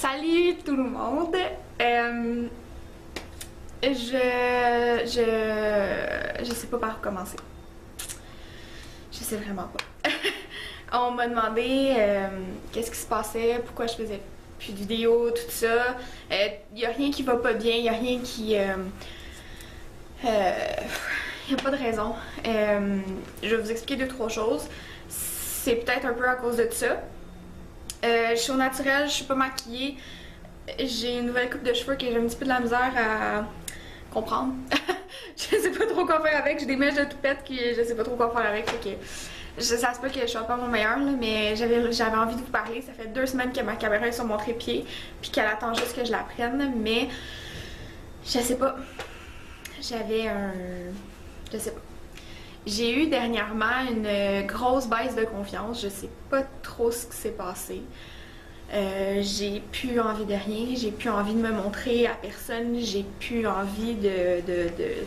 Salut tout le monde! Je sais pas par où commencer. Je sais vraiment pas. On m'a demandé qu'est-ce qui se passait, pourquoi je faisais plus de vidéos, tout ça. Y a rien qui va pas bien, y a rien qui... y a pas de raison. Je vais vous expliquer 2-3 choses. C'est peut-être un peu à cause de ça. Je suis au naturel, je suis pas maquillée. J'ai une nouvelle coupe de cheveux que j'ai un petit peu de la misère à comprendre. Je sais pas trop quoi faire avec. J'ai des mèches de toupette que je sais pas trop quoi faire avec. Ça se peut que je sois pas mon meilleur, là, mais j'avais envie de vous parler. Ça fait 2 semaines que ma caméra est sur mon trépied puis qu'elle attend juste que je la prenne, mais je sais pas. J'avais un... Je sais pas. J'ai eu dernièrement une grosse baisse de confiance. Je sais pas trop ce qui s'est passé. J'ai plus envie de rien. J'ai plus envie de me montrer à personne. J'ai plus envie de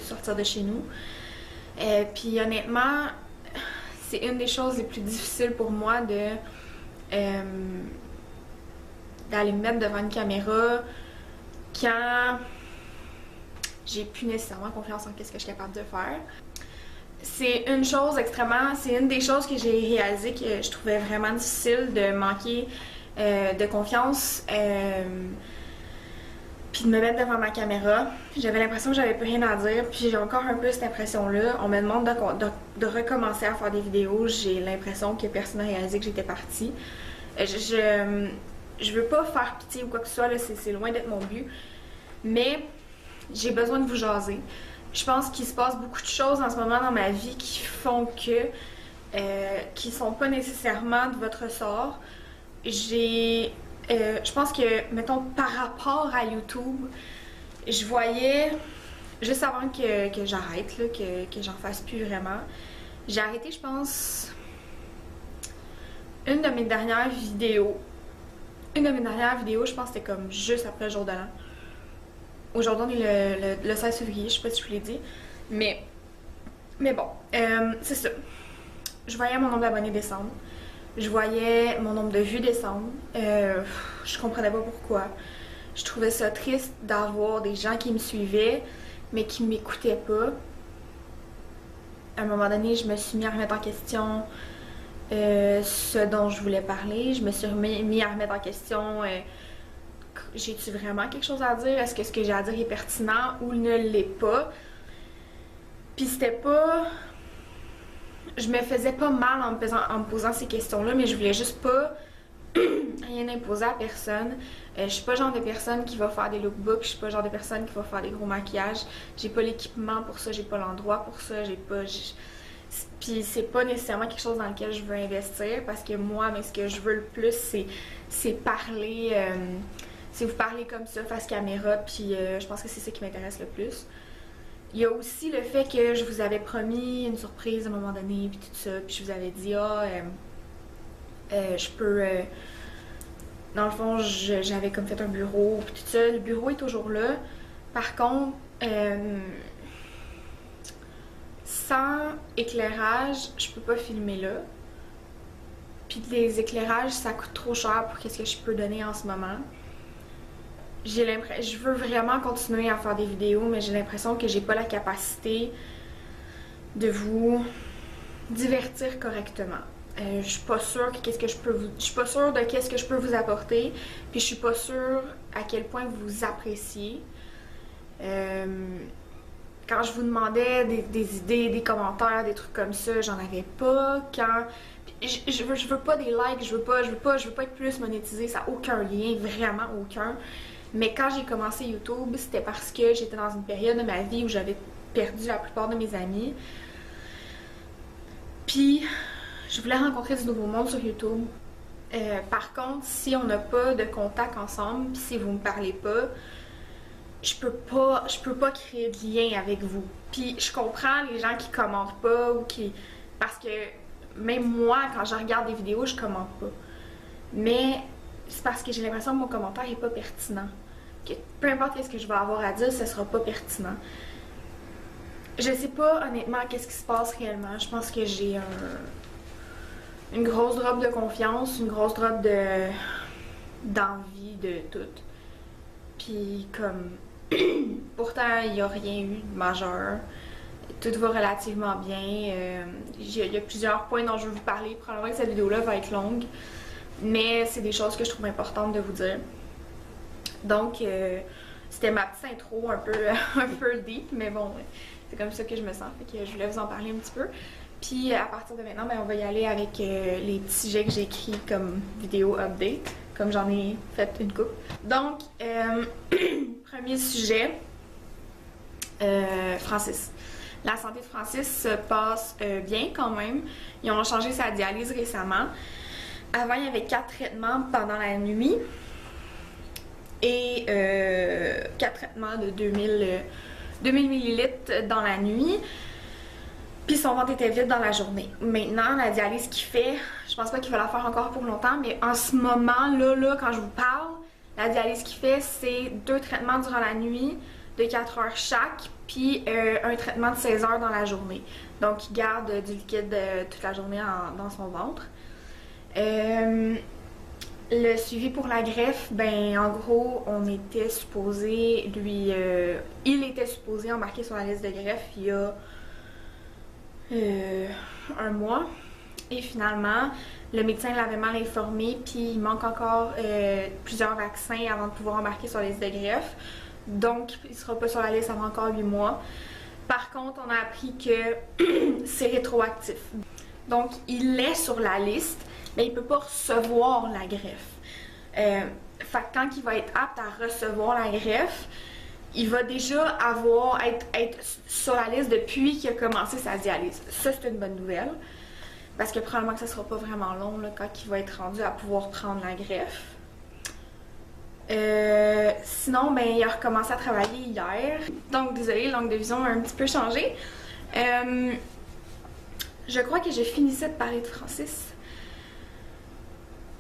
sortir de chez nous. Puis honnêtement, c'est une des choses les plus difficiles pour moi d'aller me mettre devant une caméra quand j'ai plus nécessairement confiance en ce que je suis capable de faire. C'est une des choses que j'ai réalisé que je trouvais vraiment difficile de manquer de confiance puis de me mettre devant ma caméra. J'avais l'impression que j'avais plus rien à dire, puis j'ai encore un peu cette impression-là. On me demande de recommencer à faire des vidéos. J'ai l'impression que personne n'a réalisé que j'étais partie. Je veux pas faire pitié ou quoi que ce soit, c'est loin d'être mon but, mais j'ai besoin de vous jaser. Je pense qu'il se passe beaucoup de choses en ce moment dans ma vie qui font que... qui sont pas nécessairement de votre sort. Je pense que, mettons, par rapport à YouTube, je voyais, juste avant que j'arrête, que j'en fasse plus vraiment, j'ai arrêté, je pense, une de mes dernières vidéos. Je pense que c'était comme juste après le jour de l'an. Aujourd'hui, on est le 16 février, je sais pas si je vous l'ai dit. Mais bon, c'est ça. Je voyais mon nombre d'abonnés descendre. Je voyais mon nombre de vues descendre. Je comprenais pas pourquoi. Je trouvais ça triste d'avoir des gens qui me suivaient, mais qui m'écoutaient pas. À un moment donné, je me suis mis à remettre en question ce dont je voulais parler. Je me suis mis à remettre en question... j'ai-tu vraiment quelque chose à dire? Est-ce que ce que j'ai à dire est pertinent ou ne l'est pas? Puis c'était pas... Je me faisais pas mal en me posant ces questions-là, mais je voulais juste pas rien imposer à personne. Je suis pas le genre de personne qui va faire des lookbooks, je suis pas le genre de personne qui va faire des gros maquillages. J'ai pas l'équipement pour ça, j'ai pas l'endroit pour ça, Puis c'est pas nécessairement quelque chose dans lequel je veux investir, parce que moi, mais ce que je veux le plus, c'est parler... c'est vous parler comme ça, face caméra, puis je pense que c'est ça qui m'intéresse le plus. Il y a aussi le fait que je vous avais promis une surprise à un moment donné, puis tout ça, puis je vous avais dit, je peux... dans le fond, j'avais comme fait un bureau, puis tout ça. Le bureau est toujours là. Par contre, sans éclairage, je peux pas filmer là. Puis les éclairages, ça coûte trop cher pour ce que je peux donner en ce moment. Je veux vraiment continuer à faire des vidéos, mais j'ai l'impression que j'ai pas la capacité de vous divertir correctement. Je suis pas sûre je suis pas sûre de qu'est-ce que je peux vous apporter, puis je suis pas sûre à quel point vous appréciez. Quand je vous demandais des idées, des commentaires, des trucs comme ça, j'en avais pas. Je veux pas des likes, je veux pas être plus monétisée, ça n'a aucun lien, vraiment aucun. Mais quand j'ai commencé YouTube, c'était parce que j'étais dans une période de ma vie où j'avais perdu la plupart de mes amis. Puis, je voulais rencontrer du nouveau monde sur YouTube. Par contre, si on n'a pas de contact ensemble, puis si vous me parlez pas, je peux pas créer de lien avec vous. Puis, je comprends les gens qui commentent pas ou qui... Parce que même moi, quand je regarde des vidéos, je commente pas. Mais c'est parce que j'ai l'impression que mon commentaire est pas pertinent. Que peu importe ce que je vais avoir à dire, ce sera pas pertinent. Je sais pas honnêtement qu'est-ce qui se passe réellement. Je pense que j'ai une grosse drop de confiance, une grosse drop d'envie de tout. Puis comme pourtant il n'y a rien eu de majeur. Tout va relativement bien. Il y a plusieurs points dont je vais vous parler. Probablement que cette vidéo-là va être longue. Mais c'est des choses que je trouve importantes de vous dire. Donc, c'était ma petite intro un peu deep. Mais bon, c'est comme ça que je me sens. Fait que je voulais vous en parler un petit peu. Puis à partir de maintenant, ben, on va y aller avec les petits sujets que j'ai écrits comme vidéo update. Comme j'en ai fait une coupe. Donc, premier sujet, Francis. La santé de Francis se passe bien quand même. Ils ont changé sa dialyse récemment. Avant, il y avait 4 traitements pendant la nuit. Et 4 traitements de 2000 ml dans la nuit. Puis son ventre était vide dans la journée. Maintenant, la dialyse qu'il fait, je pense pas qu'il va la faire encore pour longtemps, mais en ce moment, là, quand je vous parle, la dialyse qu'il fait, c'est 2 traitements durant la nuit de 4 heures chaque, puis un traitement de 16 heures dans la journée. Donc, il garde du liquide toute la journée dans son ventre. Le suivi pour la greffe, ben en gros, on était supposé il était supposé embarquer sur la liste de greffe il y a un mois. Et finalement, le médecin l'avait mal informé, puis il manque encore plusieurs vaccins avant de pouvoir embarquer sur la liste de greffe. Donc, il ne sera pas sur la liste avant encore 8 mois. Par contre, on a appris que c'est rétroactif. Donc, il est sur la liste, mais il ne peut pas recevoir la greffe. Fait que quand il va être apte à recevoir la greffe, il va déjà être sur la liste depuis qu'il a commencé sa dialyse. Ça, c'est une bonne nouvelle. Parce que probablement que ça sera pas vraiment long là, quand il va être rendu à pouvoir prendre la greffe. Sinon, ben, il a recommencé à travailler hier. Donc, désolée, l'angle de vision a un petit peu changé. Je crois que j'ai fini de parler de Francis.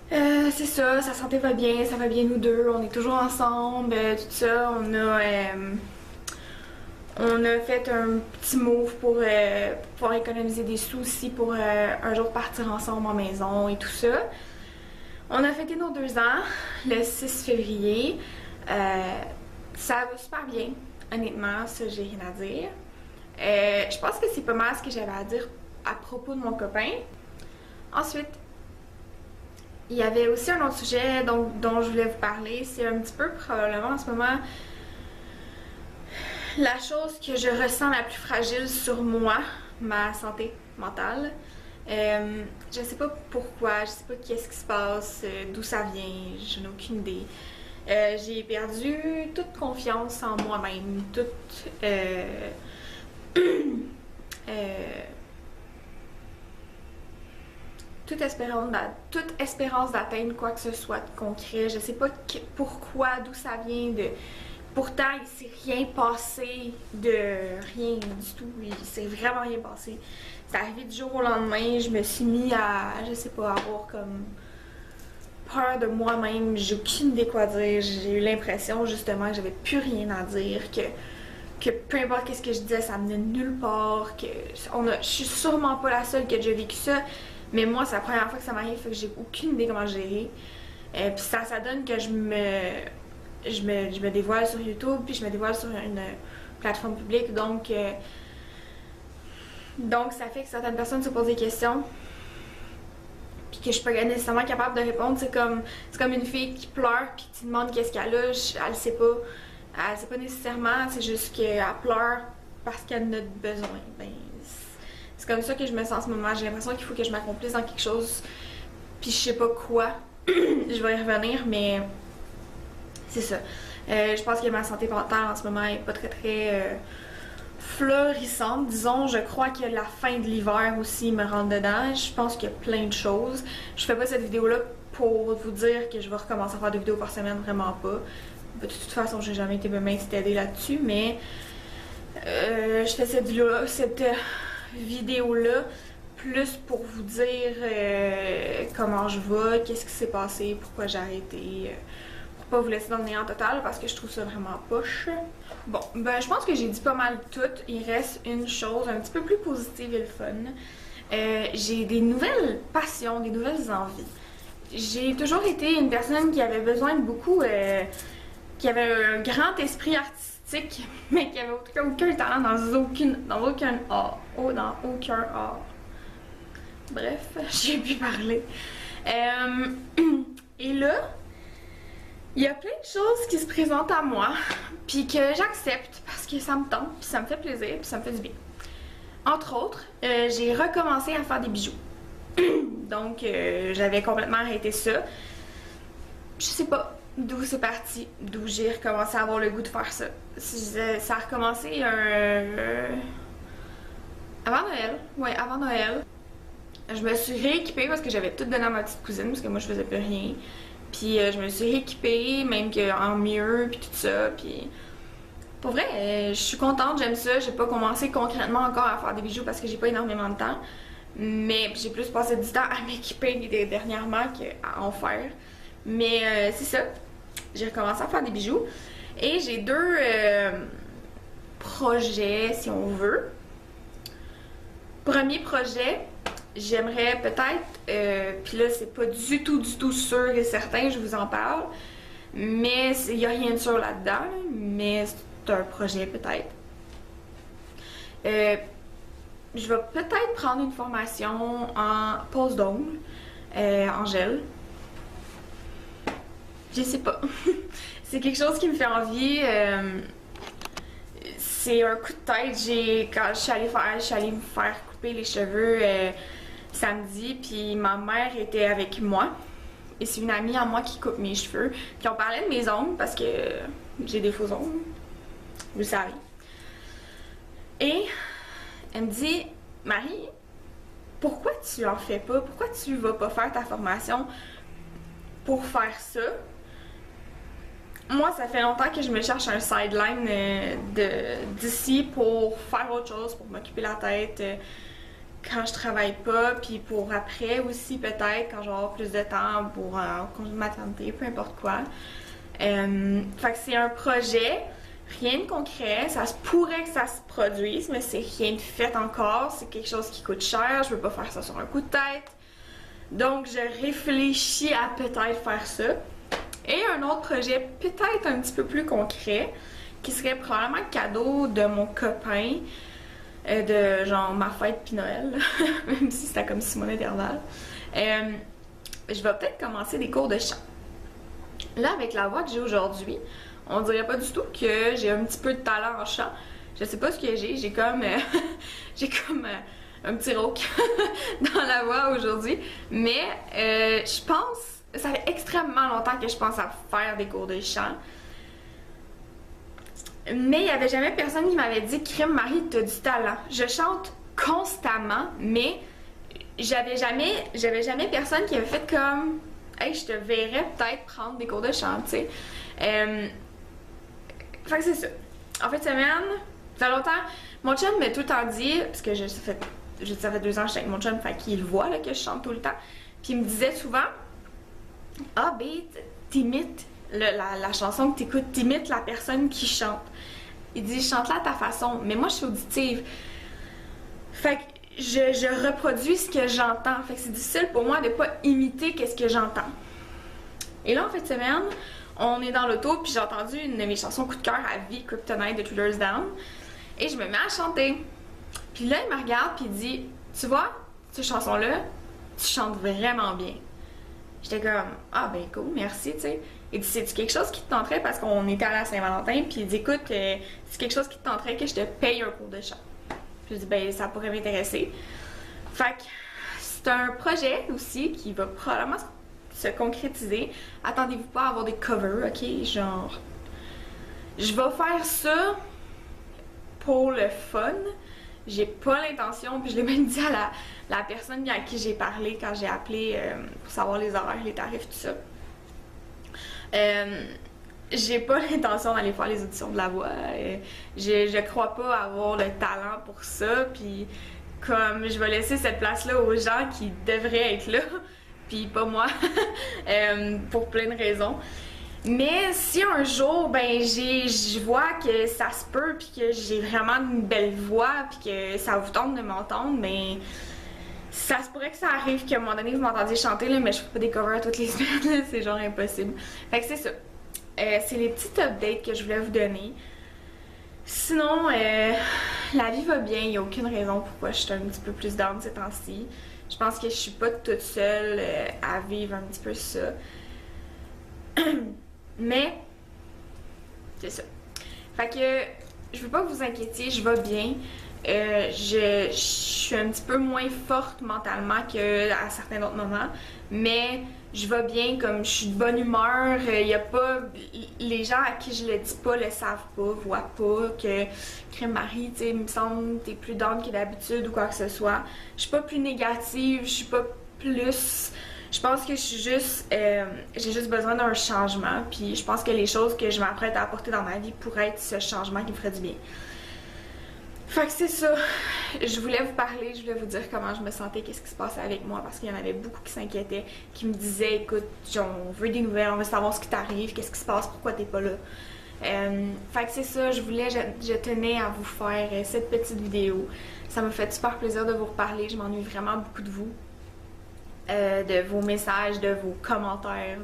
C'est ça, sa santé va bien, ça va bien nous deux, on est toujours ensemble, tout ça. On a fait un petit move pour pouvoir économiser des sous aussi pour un jour partir ensemble en maison et tout ça. On a fêté nos 2 ans le 6 février. Ça va super bien, honnêtement, ça j'ai rien à dire. Je pense que c'est pas mal ce que j'avais à dire à propos de mon copain. Ensuite, il y avait aussi un autre sujet dont je voulais vous parler. C'est un petit peu probablement en ce moment la chose que je ressens la plus fragile sur moi, ma santé mentale. Je sais pas pourquoi, je sais pas qu'est-ce qui se passe, d'où ça vient, je n'ai aucune idée. J'ai perdu toute confiance en moi-même, toute espérance d'atteindre quoi que ce soit de concret. Je sais pas pourquoi, d'où ça vient. Pourtant, il s'est rien passé de rien du tout. Il s'est vraiment rien passé. C'est arrivé du jour au lendemain. Je me suis mis à, je sais pas, avoir comme peur de moi-même. J'ai aucune idée quoi dire. J'ai eu l'impression justement que j'avais plus rien à dire. Que peu importe ce que je disais, ça menait nulle part. Je suis sûrement pas la seule qui a déjà vécu ça. Mais moi, c'est la première fois que ça m'arrive, fait que j'ai aucune idée comment gérer. Puis ça donne que je me dévoile sur YouTube, puis je me dévoile sur une plateforme publique. Donc ça fait que certaines personnes se posent des questions, puis que je suis pas nécessairement capable de répondre. C'est comme une fille qui pleure, puis qui demande qu'est-ce qu'elle a, elle sait pas. Elle sait pas nécessairement, c'est juste qu'elle pleure parce qu'elle en a besoin. Ben, c'est comme ça que je me sens en ce moment. J'ai l'impression qu'il faut que je m'accomplisse dans quelque chose, puis je sais pas quoi. Je vais y revenir, mais c'est ça. Je pense que ma santé mentale en ce moment est pas très florissante. Disons, je crois que la fin de l'hiver aussi me rentre dedans. Je pense qu'il y a plein de choses. Je fais pas cette vidéo-là pour vous dire que je vais recommencer à faire des vidéos par semaine, vraiment pas. De toute façon, j'ai jamais été même aidée là-dessus, mais je fais cette vidéo-là plus pour vous dire comment je vais, qu'est-ce qui s'est passé, pourquoi j'ai arrêté, pour pas vous laisser dans le néant total parce que je trouve ça vraiment poche. Bon, ben je pense que j'ai dit pas mal tout. Il reste une chose un petit peu plus positive et le fun. J'ai des nouvelles passions, des nouvelles envies. j'ai toujours été une personne qui avait besoin de beaucoup, qui avait un grand esprit artistique, mais qui avait aucun talent dans aucun art. Oh, dans aucun art. Bref, j'ai pu parler. Et là, il y a plein de choses qui se présentent à moi, puis que j'accepte parce que ça me tente, puis ça me fait plaisir, puis ça me fait du bien. Entre autres, j'ai recommencé à faire des bijoux. Donc, j'avais complètement arrêté ça. Je sais pas d'où c'est parti, d'où j'ai recommencé à avoir le goût de faire ça. Ça a recommencé avant Noël. Ouais, avant Noël. Je me suis rééquipée parce que j'avais tout donné à ma petite cousine parce que moi je faisais plus rien. Puis je me suis rééquipée, même en mieux, puis tout ça. Puis pour vrai, je suis contente, j'aime ça. J'ai pas commencé concrètement encore à faire des bijoux parce que j'ai pas énormément de temps. Mais j'ai plus passé du temps à m'équiper dernièrement qu'à en faire. Mais c'est ça. J'ai recommencé à faire des bijoux. Et j'ai deux projets, si on veut. Premier projet, j'aimerais peut-être, puis là c'est pas du tout sûr et certain, je vous en parle, mais il n'y a rien de sûr là-dedans, mais c'est un projet peut-être. Je vais peut-être prendre une formation en pose d'ongles, en gel. Je sais pas. C'est quelque chose qui me fait envie. C'est un coup de tête. Quand je suis allée me faire couper les cheveux samedi, puis ma mère était avec moi. Et c'est une amie à moi qui coupe mes cheveux. Puis on parlait de mes ongles parce que j'ai des faux ongles. Vous le savez. Et elle me dit, Marie, pourquoi tu en fais pas? Pourquoi tu vas pas faire ta formation pour faire ça? Moi, ça fait longtemps que je me cherche un sideline d'ici pour faire autre chose, pour m'occuper la tête quand je travaille pas, puis pour après aussi peut-être quand j'aurai plus de temps pour un congé de maternité, peu importe quoi. Fait que c'est un projet, rien de concret, ça se pourrait que ça se produise, mais c'est rien de fait encore, c'est quelque chose qui coûte cher, je veux pas faire ça sur un coup de tête. Donc je réfléchis à peut-être faire ça. Et un autre projet peut-être un petit peu plus concret, qui serait probablement le cadeau de mon copain, de genre ma fête puis Noël, même si c'était comme Simone Eternal. Je vais peut-être commencer des cours de chant. Là, avec la voix que j'ai aujourd'hui, on dirait pas du tout que j'ai un petit peu de talent en chant. Je sais pas ce que j'ai comme, un petit rauque dans la voix aujourd'hui. Mais je pense, ça fait extrêmement longtemps que je pense à faire des cours de chant. Mais il n'y avait jamais personne qui m'avait dit Crème Marie, t'as du talent. Je chante constamment, mais j'avais jamais personne qui avait fait comme hey, je te verrais peut-être prendre des cours de chant, tu sais. Fait que c'est ça. En fait, semaine, ça fait longtemps. Mon chum m'a tout le temps dit, parce que ça fait 2 ans que je suis avec mon chum, fait qu'il voit là, que je chante tout le temps. Puis il me disait souvent ah, ben, t'imites la chanson que t'écoutes, t'imites la personne qui chante. Il dit, chante-la à ta façon. Mais moi, je suis auditive. Fait que je reproduis ce que j'entends. Fait que c'est difficile pour moi de pas imiter qu'est-ce que j'entends. Et là, en fin de semaine, on est dans l'auto, puis j'ai entendu une de mes chansons coup de cœur à vie, Kryptonite de Two Doors Down. Et je me mets à chanter. Puis là, il me regarde, puis il dit, tu vois, cette chanson-là, tu chantes vraiment bien. J'étais comme, ah ben cool, merci, tu sais. Il dit, c'est-tu quelque chose qui te tenterait, parce qu'on était à la Saint-Valentin, puis il dit, écoute, c'est quelque chose qui te tenterait que je te paye un cours de chant. Puis je dis, ben ça pourrait m'intéresser. Fait que c'est un projet aussi qui va probablement se concrétiser. Attendez-vous pas à avoir des covers, ok? Genre, je vais faire ça pour le fun. J'ai pas l'intention, puis je l'ai même dit à la personne à qui j'ai parlé quand j'ai appelé pour savoir les horaires, les tarifs, tout ça. J'ai pas l'intention d'aller faire les auditions de la voix. Je crois pas avoir le talent pour ça, puis comme je vais laisser cette place-là aux gens qui devraient être là, puis pas moi, pour plein de raisons. Mais si un jour, ben je vois que ça se peut, puis que j'ai vraiment une belle voix, puis que ça vous tente de m'entendre, ben Ça se pourrait que ça arrive qu'à un moment donné vous m'entendiez chanter, là, mais je fais pas des covers toutes les semaines, c'est genre impossible. Fait que c'est ça. C'est les petites updates que je voulais vous donner. Sinon, la vie va bien, il n'y a aucune raison pourquoi je suis un petit peu plus down ces temps-ci. Je pense que je suis pas toute seule à vivre un petit peu ça. Mais, c'est ça. Fait que, je veux pas que vous inquiétiez, je vais bien. Je suis un petit peu moins forte mentalement qu'à certains autres moments, mais je vais bien, comme je suis de bonne humeur. Il y a pas. Les gens à qui je le dis pas le savent pas, voient pas que Crème Marie, tu sais, il me semble t'es plus down que d'habitude ou quoi que ce soit. Je suis pas plus négative, je suis pas plus. Je pense que je suis juste. J'ai juste besoin d'un changement, puis je pense que les choses que je m'apprête à apporter dans ma vie pourraient être ce changement qui me ferait du bien. Fait que c'est ça. Je voulais vous parler, je voulais vous dire comment je me sentais, qu'est-ce qui se passait avec moi, parce qu'il y en avait beaucoup qui s'inquiétaient, qui me disaient écoute, on veut des nouvelles, on veut savoir ce qui t'arrive, qu'est-ce qui se passe, pourquoi t'es pas là. Fait que c'est ça, je tenais à vous faire cette petite vidéo. Ça m'a fait super plaisir de vous reparler, je m'ennuie vraiment beaucoup de vous, de vos messages, de vos commentaires,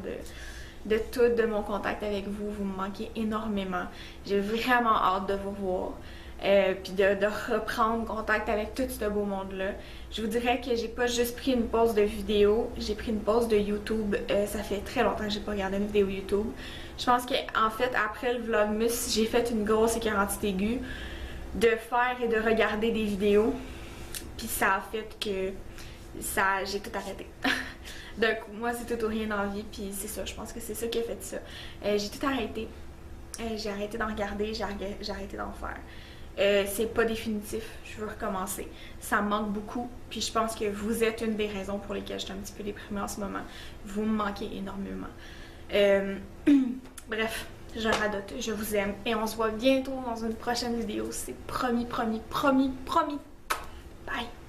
de tout, de mon contact avec vous. Vous me manquez énormément. J'ai vraiment hâte de vous voir. Puis de reprendre contact avec tout ce beau monde-là. Je vous dirais que j'ai pas juste pris une pause de vidéo, j'ai pris une pause de YouTube. Ça fait très longtemps que j'ai pas regardé une vidéo YouTube. Je pense qu'en fait, après le Vlogmas, j'ai fait une grosse écœurantite aiguë de faire et de regarder des vidéos. Puis ça a fait que j'ai tout arrêté. Donc moi, c'est tout ou rien dans la vie, puis c'est ça, je pense que c'est ça qui a fait ça. J'ai tout arrêté. J'ai arrêté d'en regarder, j'ai arrêté d'en faire. C'est pas définitif, je veux recommencer. Ça me manque beaucoup, puis je pense que vous êtes une des raisons pour lesquelles je suis un petit peu déprimée en ce moment. Vous me manquez énormément. Bref, je radote, je vous aime, et on se voit bientôt dans une prochaine vidéo. C'est promis, promis, promis, promis. Bye!